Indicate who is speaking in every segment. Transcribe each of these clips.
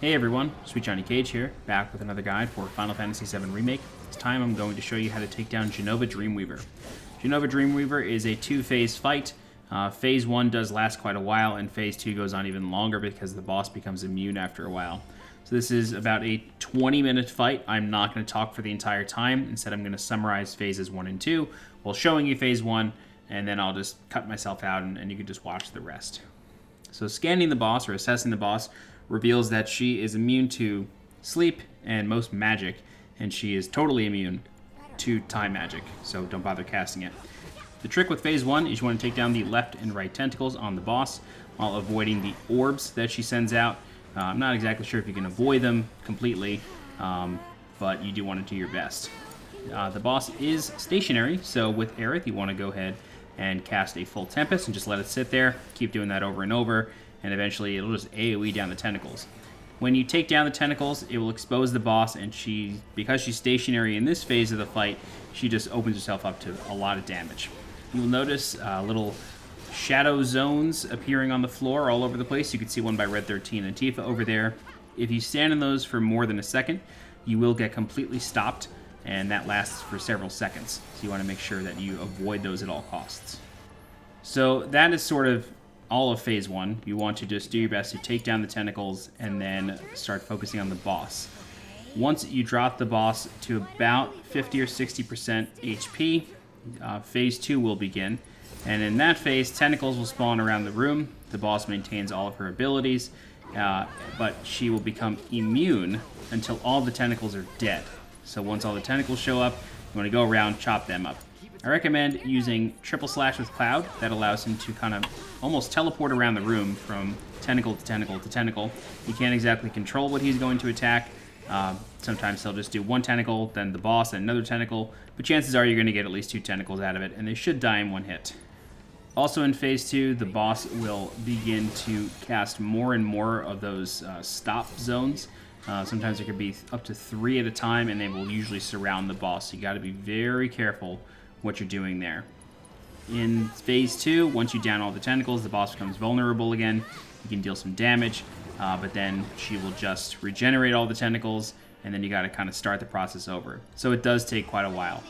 Speaker 1: Hey everyone, SweetJohnnyCage here, back with another guide for Final Fantasy VII Remake. This time I'm going to show you how to take down Jenova Dreamweaver. Jenova Dreamweaver is a two-phase fight. Phase 1 does last quite a while, and Phase 2 goes on even longer because the boss becomes immune after a while. So this is about a 20-minute fight. I'm not going to talk for the entire time. Instead, I'm going to summarize Phases 1 and 2 while showing you Phase 1, and then I'll just cut myself out and you can just watch the rest. So scanning the boss, or assessing the boss, reveals that she is immune to sleep and most magic, and she is totally immune to time magic, so don't bother casting it. The trick with Phase 1 is you want to take down the left and right tentacles on the boss while avoiding the orbs that she sends out. I'm not exactly sure if you can avoid them completely, but you do want to do your best. The boss is stationary, so with Aerith you want to go ahead and cast a full Tempest and just let it sit there. Keep doing that over and over, and eventually it'll just AoE down the tentacles. When you take down the tentacles, it will expose the boss, and because she's stationary in this phase of the fight, she just opens herself up to a lot of damage. You'll notice little shadow zones appearing on the floor all over the place. You can see one by Red 13 and Tifa over there. If you stand in those for more than a second, you will get completely stopped, and that lasts for several seconds. So you want to make sure that you avoid those at all costs. So that is sort of all of Phase 1. You want to just do your best to take down the tentacles and then start focusing on the boss. Once you drop the boss to about 50 or 60% HP, Phase 2 will begin. And in that phase, tentacles will spawn around the room. The boss maintains all of her abilities, but she will become immune until all the tentacles are dead. So once all the tentacles show up, you want to go around, chop them up. I recommend using Triple Slash with Cloud. That allows him to kind of almost teleport around the room from tentacle to tentacle to tentacle. You can't exactly control what he's going to attack. Sometimes he'll just do one tentacle, then the boss, and another tentacle, but chances are you're going to get at least 2 tentacles out of it, and they should die in one hit. Also in Phase 2, the boss will begin to cast more and more of those stop zones. Sometimes there could be up to 3 at a time, and they will usually surround the boss, so you got to be very careful what you're doing there. In Phase 2, once you down all the tentacles, the boss becomes vulnerable again. You can deal some damage, but then she will just regenerate all the tentacles, and then you got to kind of start the process over. So it does take quite a while.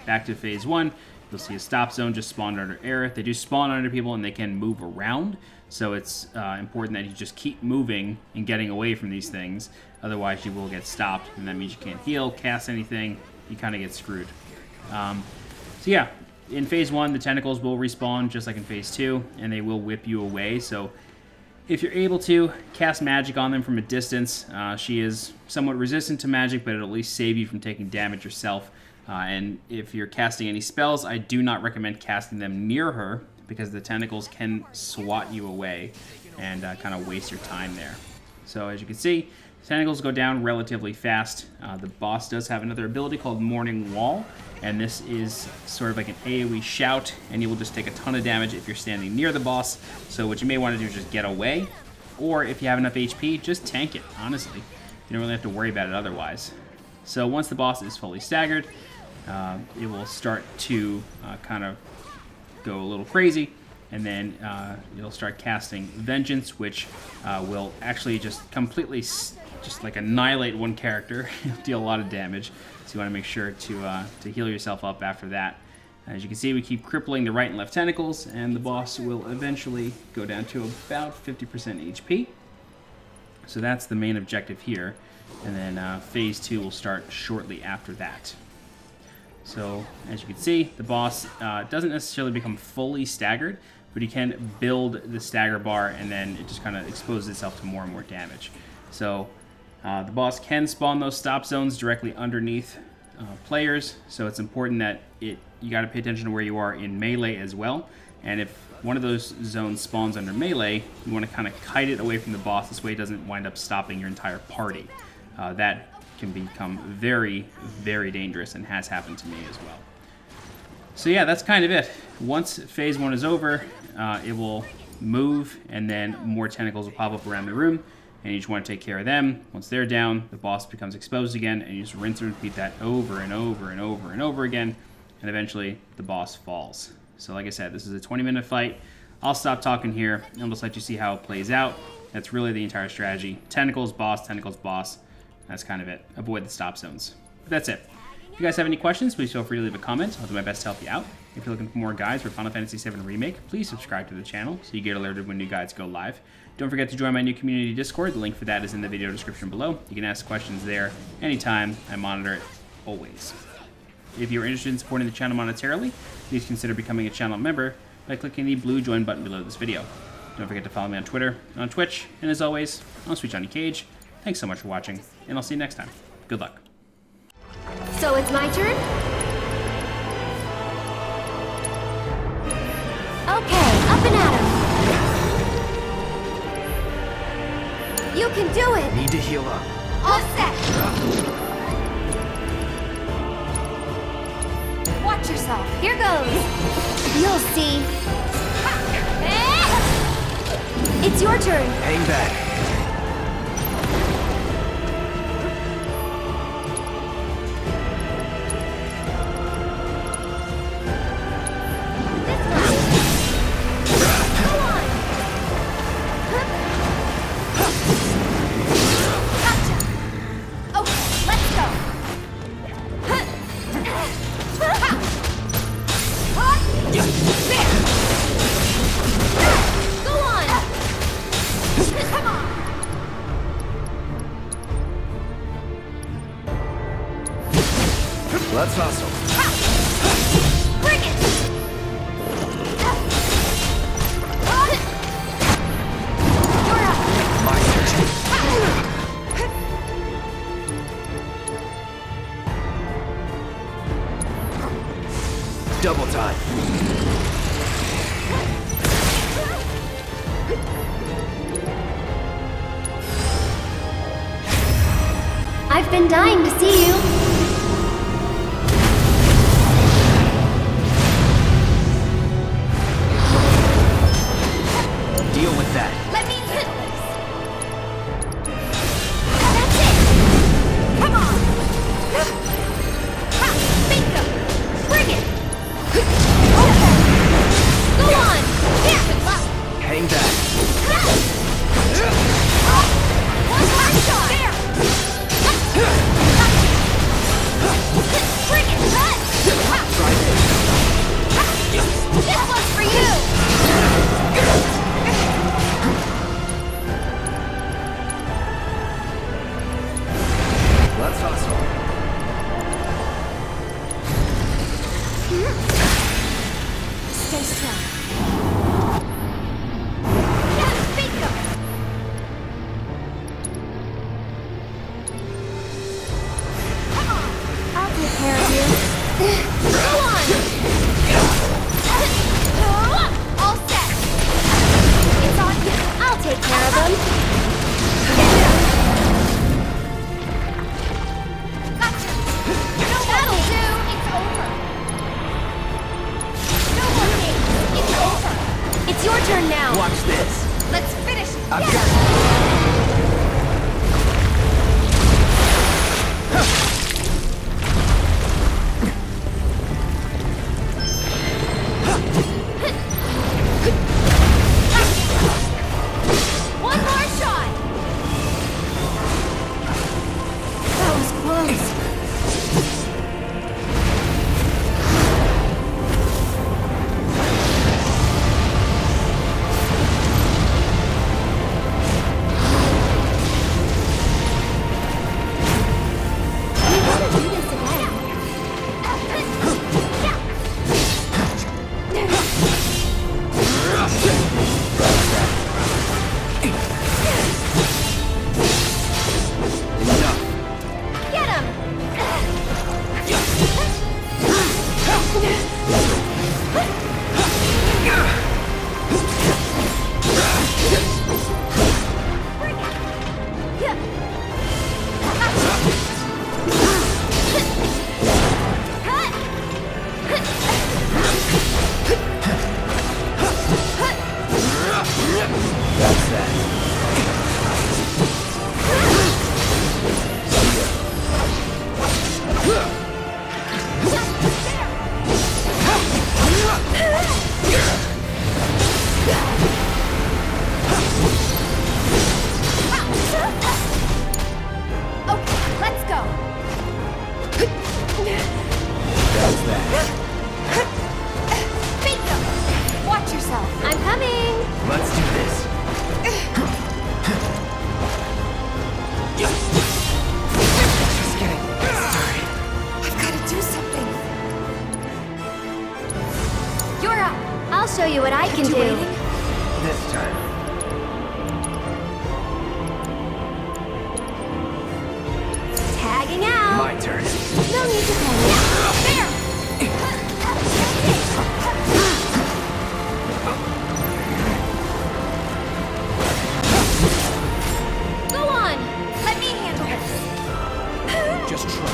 Speaker 1: Back to Phase 1, you'll see a stop zone just spawned under Aerith. They do spawn under people, and they can move around, so it's important that you just keep moving and getting away from these things. Otherwise, you will get stopped, and that means you can't heal, cast anything. You kind of get screwed. So yeah, in Phase 1, the tentacles will respawn just like in Phase 2, and they will whip you away. So if you're able to, cast magic on them from a distance. She is somewhat resistant to magic, but it'll at least save you from taking damage yourself. And if you're casting any spells, I do not recommend casting them near her, because the tentacles can swat you away and kind of waste your time there. So as you can see, tentacles go down relatively fast. The boss does have another ability called Morning Wall, and this is sort of like an AoE shout, and you will just take a ton of damage if you're standing near the boss. So what you may want to do is just get away, or if you have enough HP, just tank it, honestly. You don't really have to worry about it otherwise. So once the boss is fully staggered, it will start to kind of go a little crazy, and then you'll start casting Vengeance, which will actually just completely just like annihilate one character. Deal a lot of damage, so you want to make sure to heal yourself up after that. As you can see, we keep crippling the right and left tentacles, and the boss will eventually go down to about 50% HP. So that's the main objective here, and then Phase 2 will start shortly after that. So as you can see, the boss doesn't necessarily become fully staggered, but you can build the stagger bar, and then it just kind of exposes itself to more and more damage. So the boss can spawn those stop zones directly underneath players, so it's important that you got to pay attention to where you are in melee as well. And if one of those zones spawns under melee, you want to kind of kite it away from the boss. This way it doesn't wind up stopping your entire party. That can become very, very dangerous, and has happened to me as well. So yeah, that's kind of it. Once Phase 1 is over, it will move, and then more tentacles will pop up around the room, and you just want to take care of them. Once they're down, the boss becomes exposed again, and you just rinse and repeat that over and over and over and over again, and eventually the boss falls. So like I said, this is a 20-minute fight. I'll stop talking here, and I'll just let you see how it plays out. That's really the entire strategy. Tentacles, boss, tentacles, boss. That's kind of it. Avoid the stop zones. But that's it. If you guys have any questions, please feel free to leave a comment. I'll do my best to help you out. If you're looking for more guides for Final Fantasy VII Remake, please subscribe to the channel so you get alerted when new guides go live. Don't forget to join my new community Discord. The link for that is in the video description below. You can ask questions there anytime. I monitor it always. If you're interested in supporting the channel monetarily, please consider becoming a channel member by clicking the blue join button below this video. Don't forget to follow me on Twitter, on Twitch, and as always, I'm SweetJohnnyCage. Thanks so much for watching, and I'll see you next time. Good luck.
Speaker 2: So it's my turn? Okay, up and at 'em. You can do it!
Speaker 3: Need to heal up.
Speaker 2: All set! Watch yourself. Here goes. You'll see. It's your turn.
Speaker 3: Hang back.
Speaker 4: Let's hustle.
Speaker 2: Bring it! You're up.
Speaker 3: My turn. Double time.
Speaker 2: I've been dying to see you.
Speaker 3: Deal with that.
Speaker 2: Let me handle this. That's it. Come on. Ha, bingo. Bring it. Okay. Go on. Here. Good luck.
Speaker 3: Hang back.
Speaker 2: One hot shot. There. what I can do.
Speaker 3: This time.
Speaker 2: Tagging out.
Speaker 3: My turn.
Speaker 2: No need to panic. There! Go on! Let me handle this.
Speaker 3: Just try.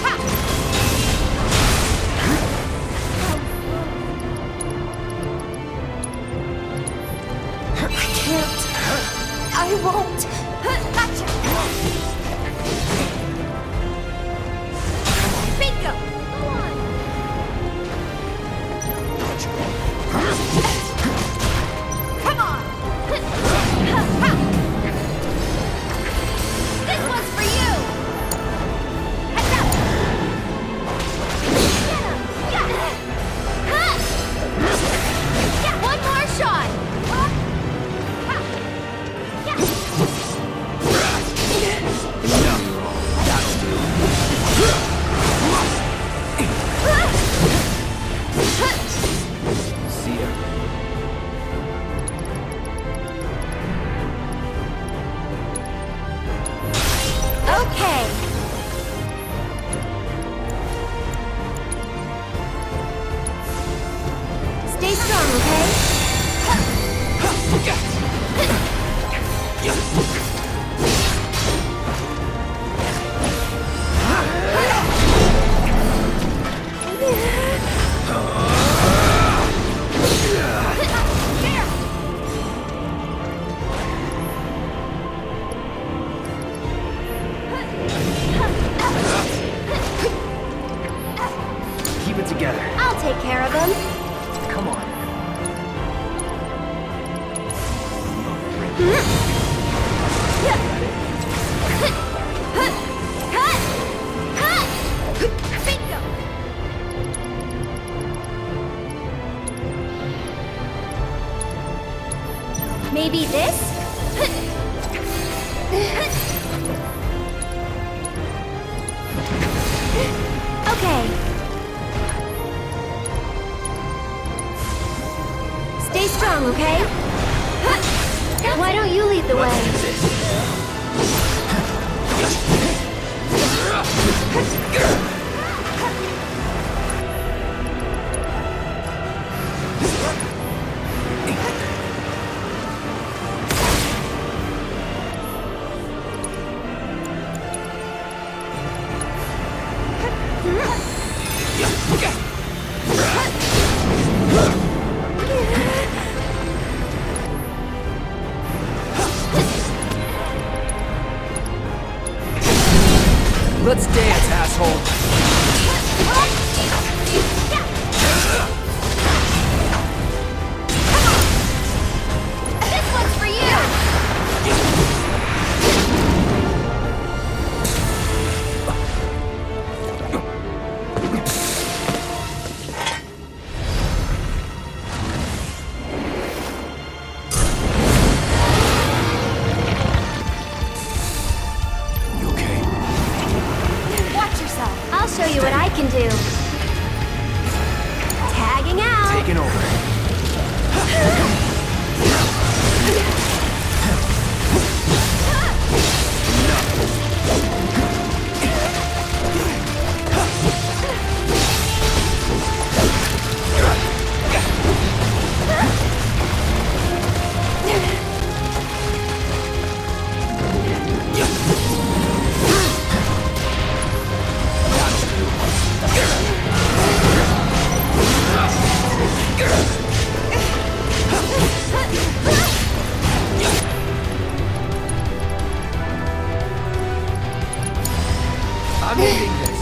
Speaker 2: I can't. I won't. Gotcha. Bingo! Go on! Come on! This one's for you! Heads up! Get him! Yeah! Yeah, one more shot!
Speaker 3: See ya.
Speaker 2: Okay. Stay strong, okay?
Speaker 3: Keep it together.
Speaker 2: I'll take care of him.
Speaker 3: Come on.
Speaker 2: Bingo! Maybe this? Okay. Stay strong, okay? Why don't you lead the way?
Speaker 3: Let's dance, asshole.
Speaker 2: This one's for you!
Speaker 3: You okay?
Speaker 2: Watch yourself. I'll show you what I can do. Tagging out.
Speaker 3: Taking over. I'm ending this.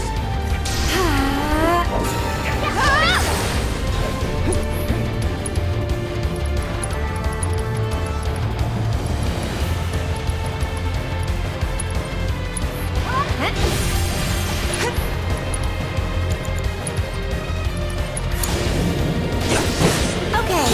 Speaker 2: Okay.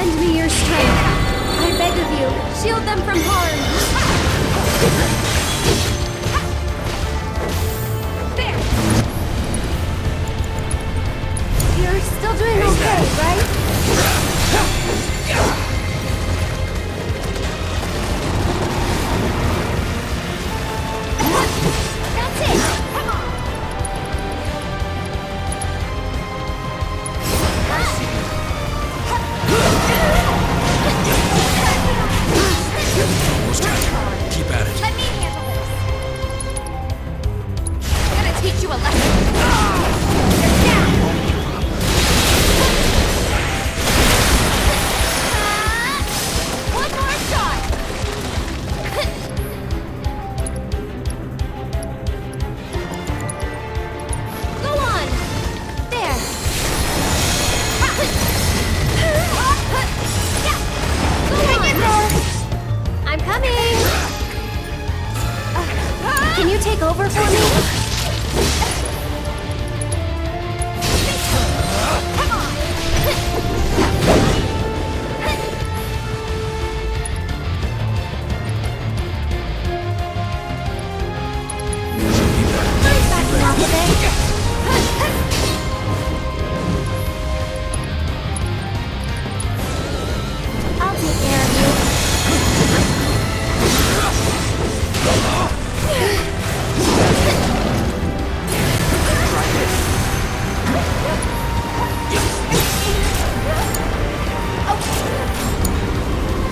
Speaker 2: Lend me your strength. I beg of you, shield them from harm. There. You're still doing okay, right? That's it. Come on.
Speaker 3: Almost at it. Keep at it.
Speaker 2: Let me handle this. I'm gonna teach you a lesson. You're down. One more shot. Go on. There. Hang in there. I'm coming. Can you take over for me? Come on. Nice backing off of it. I'll take care of you.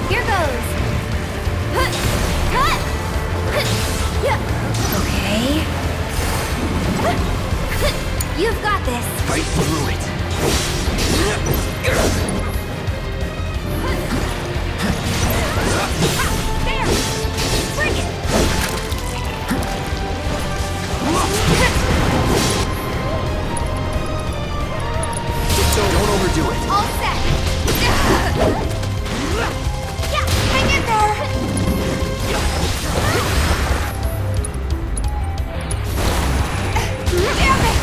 Speaker 2: Here goes. Okay. You've got this.
Speaker 3: Fight through it.
Speaker 2: There. Bring it.
Speaker 3: Don't overdo it.
Speaker 2: All set. Yeah, hang in there. Damn it.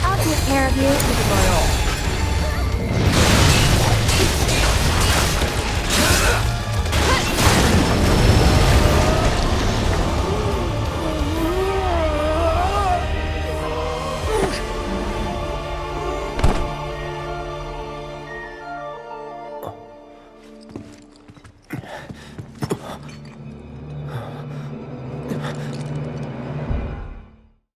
Speaker 2: I'll take care of you.
Speaker 3: Look at my